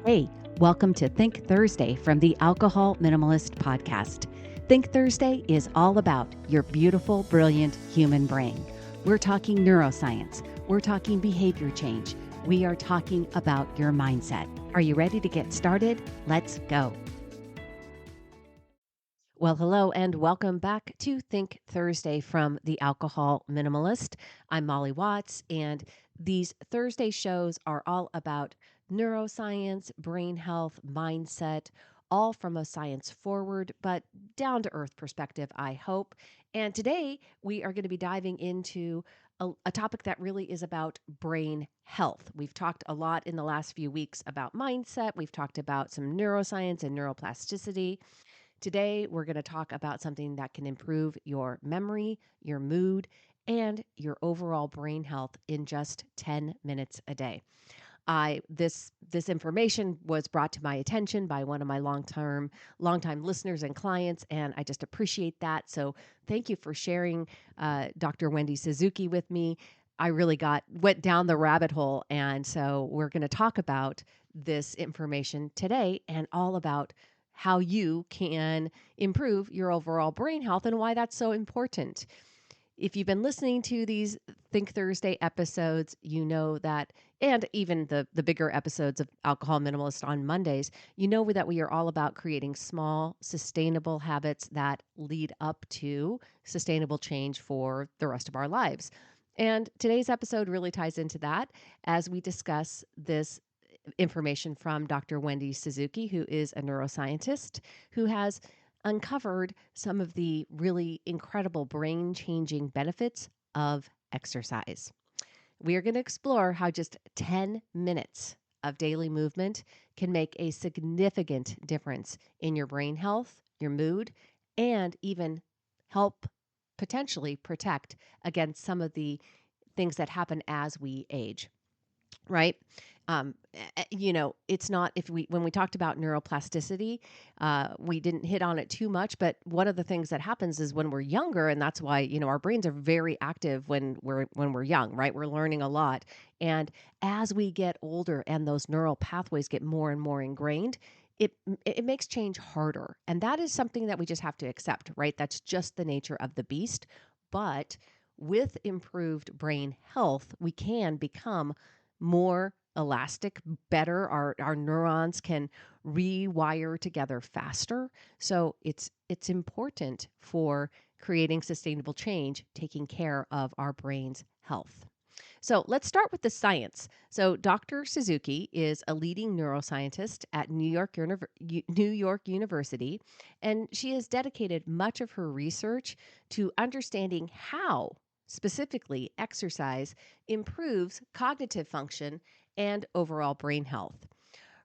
Hey, welcome to Think Thursday from the Alcohol Minimalist podcast. Think Thursday is all about your beautiful, brilliant human brain. We're talking neuroscience. We're talking behavior change. We are talking about your mindset. Are you ready to get started? Let's go. Well, hello and welcome back to Think Thursday from the Alcohol Minimalist. I'm Molly Watts, and these Thursday shows are all about neuroscience, brain health, mindset, all from a science forward but down to earth perspective, I hope. And today we are going to be diving into a topic that really is about brain health. We've talked a lot in the last few weeks about mindset. We've talked about some neuroscience and neuroplasticity. Today, we're going to talk about something that can improve your memory, your mood, and your overall brain health in just 10 minutes a day. This information was brought to my attention by one of my longtime listeners and clients, and I just appreciate that. So thank you for sharing Dr. Wendy Suzuki with me. I really went down the rabbit hole, and so we're going to talk about this information today and all about how you can improve your overall brain health and why that's so important. If you've been listening to these Think Thursday episodes, you know that, and even the bigger episodes of Alcohol Minimalist on Mondays, you know that we are all about creating small, sustainable habits that lead up to sustainable change for the rest of our lives. And today's episode really ties into that as we discuss this information from Dr. Wendy Suzuki, who is a neuroscientist who has uncovered some of the really incredible brain-changing benefits of exercise. We are going to explore how just 10 minutes of daily movement can make a significant difference in your brain health, your mood, and even help potentially protect against some of the things that happen as we age. Right. It's not when we talked about neuroplasticity, we didn't hit on it too much. But one of the things that happens is when we're younger, and that's why, our brains are very active when we're young, right? We're learning a lot. And as we get older and those neural pathways get more and more ingrained, it makes change harder. And that is something that we just have to accept, right? That's just the nature of the beast. But with improved brain health, we can become more elastic, better. Our neurons can rewire together faster. So it's important for creating sustainable change, taking care of our brain's health. So let's start with the science. So Dr. Suzuki is a leading neuroscientist at New York University, and she has dedicated much of her research to understanding how specifically exercise improves cognitive function and overall brain health.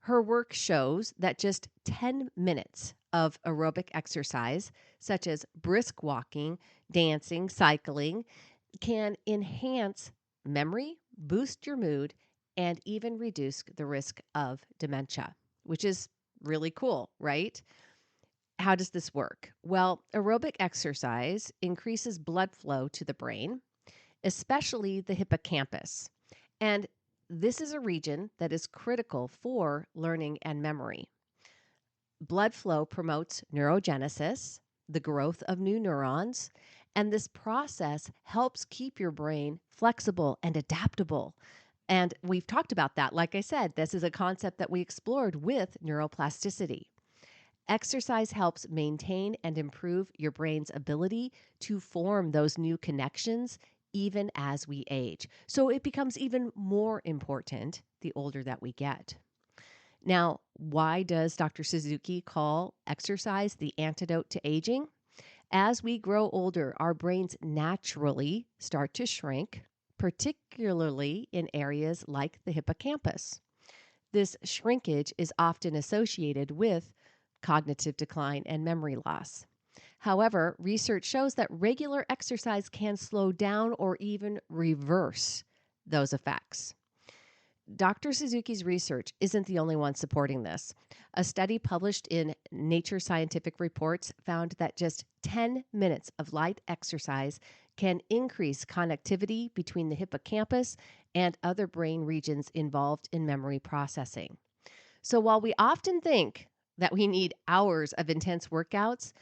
Her work shows that just 10 minutes of aerobic exercise, such as brisk walking, dancing, cycling, can enhance memory, boost your mood, and even reduce the risk of dementia, which is really cool, right? How does this work? Well, aerobic exercise increases blood flow to the brain, especially the hippocampus. And this is a region that is critical for learning and memory. Blood flow promotes neurogenesis, the growth of new neurons, and this process helps keep your brain flexible and adaptable. And we've talked about that. Like I said, this is a concept that we explored with neuroplasticity. Exercise helps maintain and improve your brain's ability to form those new connections even as we age. So it becomes even more important the older that we get. Now, why does Dr. Suzuki call exercise the antidote to aging? As we grow older, our brains naturally start to shrink, particularly in areas like the hippocampus. This shrinkage is often associated with cognitive decline and memory loss. However, research shows that regular exercise can slow down or even reverse those effects. Dr. Suzuki's research isn't the only one supporting this. A study published in Nature Scientific Reports found that just 10 minutes of light exercise can increase connectivity between the hippocampus and other brain regions involved in memory processing. So while we often think that we need hours of intense workouts,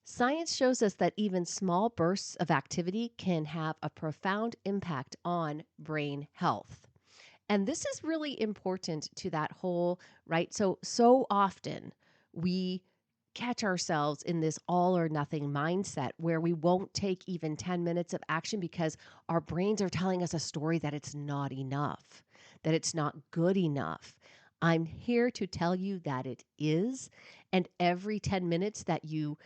science shows us that even small bursts of activity can have a profound impact on brain health. And this is really important to that whole, right? So often we catch ourselves in this all or nothing mindset where we won't take even 10 minutes of action because our brains are telling us a story that it's not enough, that it's not good enough. I'm here to tell you that it is, and every 10 minutes that you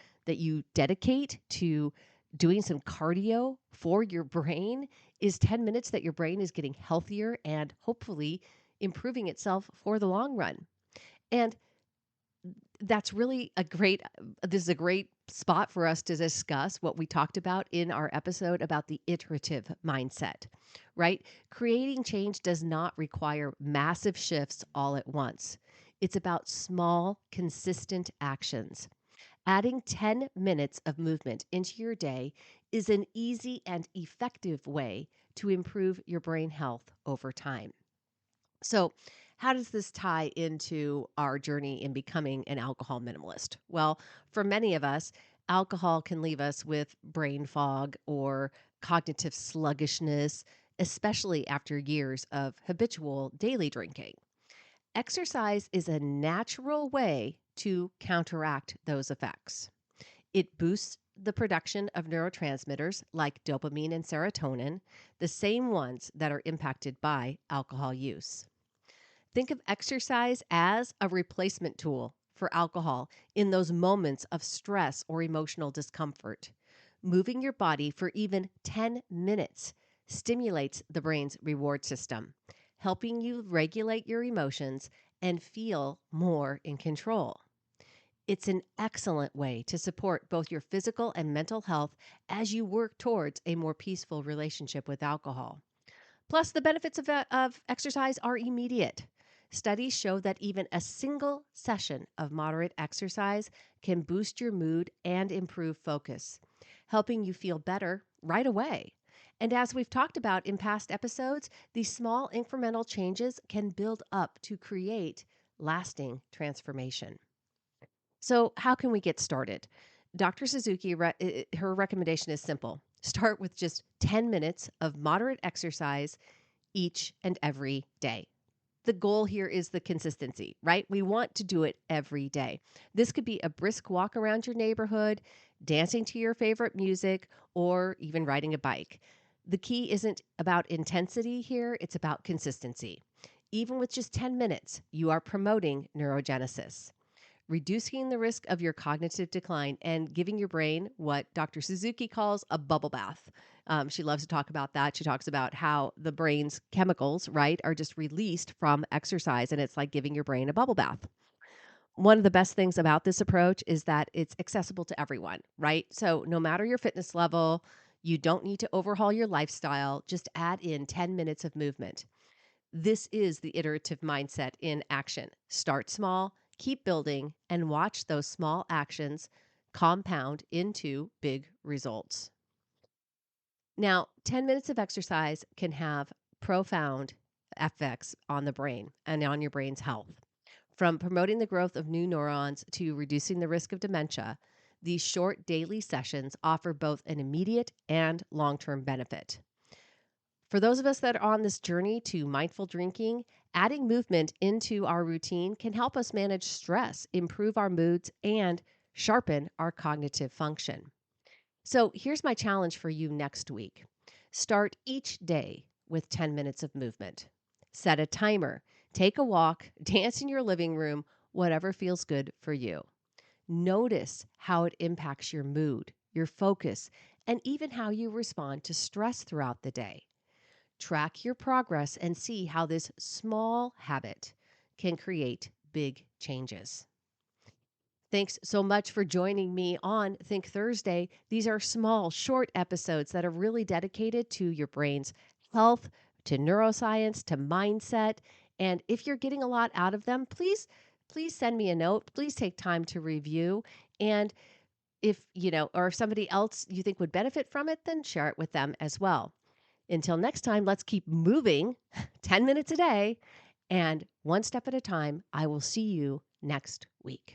dedicate to doing some cardio for your brain is 10 minutes that your brain is getting healthier and hopefully improving itself for the long run. And that's really this is a great spot for us to discuss what we talked about in our episode about the iterative mindset, right? Creating change does not require massive shifts all at once. It's about small, consistent actions. Adding 10 minutes of movement into your day is an easy and effective way to improve your brain health over time. So, how does this tie into our journey in becoming an alcohol minimalist? Well, for many of us, alcohol can leave us with brain fog or cognitive sluggishness, especially after years of habitual daily drinking. Exercise is a natural way to counteract those effects. It boosts the production of neurotransmitters like dopamine and serotonin, the same ones that are impacted by alcohol use. Think of exercise as a replacement tool for alcohol in those moments of stress or emotional discomfort. Moving your body for even 10 minutes stimulates the brain's reward system, helping you regulate your emotions and feel more in control. It's an excellent way to support both your physical and mental health as you work towards a more peaceful relationship with alcohol. Plus, the benefits of exercise are immediate. Studies show that even a single session of moderate exercise can boost your mood and improve focus, helping you feel better right away. And as we've talked about in past episodes, these small incremental changes can build up to create lasting transformation. So, how can we get started? Dr. Suzuki, her recommendation is simple. Start with just 10 minutes of moderate exercise each and every day. The goal here is the consistency, right? We want to do it every day. This could be a brisk walk around your neighborhood, dancing to your favorite music, or even riding a bike. The key isn't about intensity here, it's about consistency. Even with just 10 minutes, you are promoting neurogenesis, reducing the risk of your cognitive decline and giving your brain what Dr. Suzuki calls a bubble bath. She loves to talk about that. She talks about how the brain's chemicals, right, are just released from exercise, and it's like giving your brain a bubble bath. One of the best things about this approach is that it's accessible to everyone, right? So no matter your fitness level, you don't need to overhaul your lifestyle. Just add in 10 minutes of movement. This is the iterative mindset in action. Start small, keep building, and watch those small actions compound into big results. Now, 10 minutes of exercise can have profound effects on the brain and on your brain's health. From promoting the growth of new neurons to reducing the risk of dementia, these short daily sessions offer both an immediate and long term benefit. For those of us that are on this journey to mindful drinking, adding movement into our routine can help us manage stress, improve our moods, and sharpen our cognitive function. So here's my challenge for you next week. Start each day with 10 minutes of movement. Set a timer, take a walk, dance in your living room, whatever feels good for you. Notice how it impacts your mood, your focus, and even how you respond to stress throughout the day. Track your progress and see how this small habit can create big changes. Thanks so much for joining me on Think Thursday. These are small, short episodes that are really dedicated to your brain's health, to neuroscience, to mindset. And if you're getting a lot out of them, please send me a note. Please take time to review. And if, or if somebody else you think would benefit from it, then share it with them as well. Until next time, let's keep moving 10 minutes a day And one step at a time, I will see you next week.